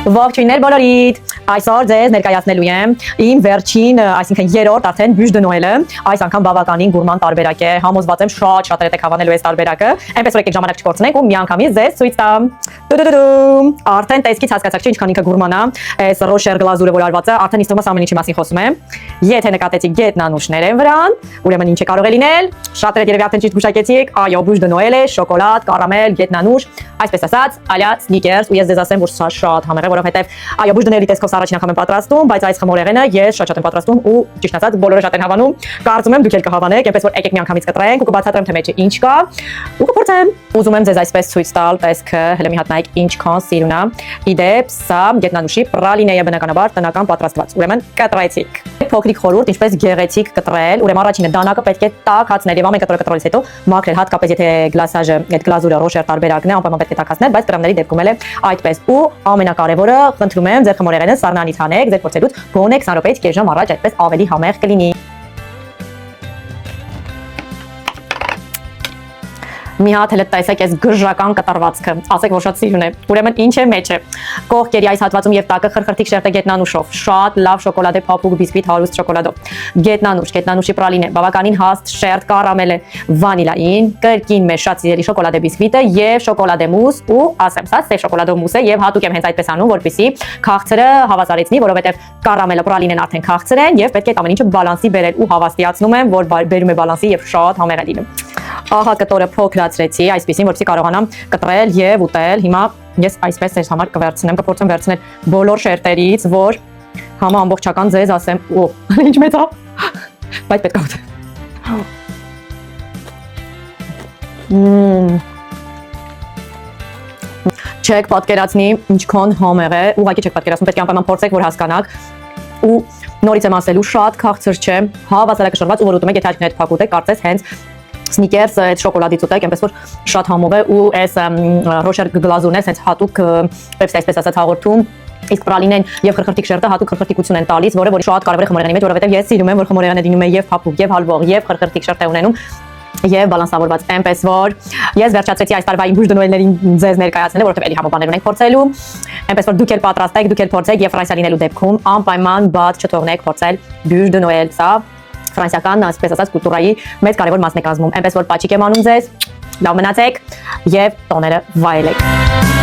Ողջույններ բոլորիդ։ Այսօր ձեզ ներկայացնելու եմ իմ վերջին, այսինքն երրորդ արդեն բյուժ դե նոելը։ Այս անգամ բավականին գուրման տարբերակ է։ Համոզված եմ շատ շատերը եք հավանելու այս տարբերակը։ Այնպես որ եկեք ժամանակ չկորցնենք ու միանգամից ձեզ ցույց տամ։ Արդեն տեսքից հասկացաք չէ ինչքան ինքը գուրման է։ Այս ռոշեր գլազուրը որ արված է, արդեն իսկ ամեն ինչի մասին խոսում եմ։ Եթե նկատեցիք գետնանուշներ են վրան, ուրեմն ինչ է կարող է լինել։ Շատերը երևի արդեն ճիշտ գուշակեցիք, այո, բյուժ դե նոել է, շոկոլադ, կարամել, գետնանուշ, այսպես ասած, ալյա սնիկերս ու ես ձեզ ասեմ որ սա շատ համեղ է, որովհետև այո, բյուժ դե նոելի տեսքով առաջին անգամ եմ պատրաստում, բայց այս խմորեղենը ես շատ եմ պատրաստում ու ճիշտ ասած բոլորը շատ են հավանում։ Կարծում եմ դուք էլ կհավանեք, այնպես որ եկեք միանգամից կտրենք ու կբացատրեմ թե մեջը ինչ կա ու կփորձեմ։ Ուզում եմ ձեզ այսպես ցույց տալ տեսքը, հələ մի հատ նայեք ինչքան սիրուն է։ Իդեպ սա գետնանուշի պրալինե է բնականաբար տնական պատրաստված։ Ուրեմն կտրեցիք։ Փոքրիկ խորհուրդ, ինչպես գեղեցիկ կտրել, ուրեմն առաջինը դանակը պետք է տաք հացնել եւ ամեն կտրել կտրելից հետո մաքրել, հատկապես եթե գլասաժը, այդ գլազուրը ռոշեր տարբերակն է, անպայման պետք է տաք հացնել, բայց դրամների դեպքում էլ է այդպես։ Ու ամենակարևորը, խնդրում եմ ձեր խմորեղենը սառնանից հանեք, ձեր փորձելուց գոնե 20 րոպեից կես ժամ առաջ այդպես ավելի համեղ կլինի։ Մի հատ հենց տեսեք այս գժական կտրվածքը, ասեք որ շատ սիրուն է։ Ուրեմն ինչ է մեջը։ Կողքերի այս հատվածում եւ տակը խրխրթիկ շերտը գետնանուշով, շատ լավ շոկոլադե փափուկ բիսկվիտ հարուստ շոկոլադով։ Գետնանուշ, գետնանուշի պրալինե, բավականին հաստ շերտ կարամել է, վանիլային, կրկին մեր շատ սիրելի շոկոլադե բիսկվիտը եւ շոկոլադե մուս ու ասեմ սա սև շոկոլադով մուս է եւ հատուկ եմ հենց այդպես անում, որպեսզի քաղցրը հավասարեցնի, որովհետեւ կարամելը պրալինեն արդեն քաղցր են եւ պետք է ամեն ինչը բալանսի բերել ու հավաստիացնում եմ, որ բերում է բալանսի եւ շատ համեղ է լինում։ Ահա կտորը փոքրացրեցի, այսպեսին, որպեսզի կարողանամ կտրել եւ ուտել։ Հիմա ես այսպես ձեզ համար կվերցնեմ, կփորձեմ վերցնել բոլոր շերտերից, որ համա ամբողջական ձեզ ասեմ, օ, ինչ մեծ է։ Բայց պետք է ուտել։ Չեք պատկերացնի ինչքան համեղ է, ուղղակի չեք պատկերացնում, պետք է անպայման փորձեք, որ հասկանաք։ Ու նորից եմ ասելու, շատ քաղցր չէ, հավասարակշռված ու որ ուտում եք, եթե աչքներդ փակ ուտեք, կարծես հենց սնիկերս այդ շոկոլադից ուտեք, այնպես որ շատ համով է ու այս ռոշեր գլազուրն է հենց հատուկ պեպսի այսպես ասած հաղորդում իսկ պրալինեն եւ խրխրթիկ շերտը հատուկ խրխրթիկություն են տալիս, որը շատ կարևոր է խմորեղենի մեջ, որովհետեւ ես սիրում եմ որ խմորեղենը լինում է եւ փափուկ եւ հալվող եւ խրխրթիկ շերտ է ունենում եւ բալանսավորված, այնպես որ ես վերջացրեցի այս տարվա իմ բյուժ դե նոելներին ձեզ ներկայացնել, որովհետեւ էլի համով բաներ ունենք փորձելու, այնպես որ դուք էլ պատրաստեք, դուք էլ փորձեք եւ Ֆրանսիա լինելու դեպքում անպայման բաց չթողնեք փորձել բյուժ դե նոել, սա ֆրանսիական, այսպես ասած, կուլտուրայի մեծ կարևոր մասն է կազմում, այնպես որ պաչիկ եմ անում ձեզ, լավ մնացեք եւ տոները վայելեք։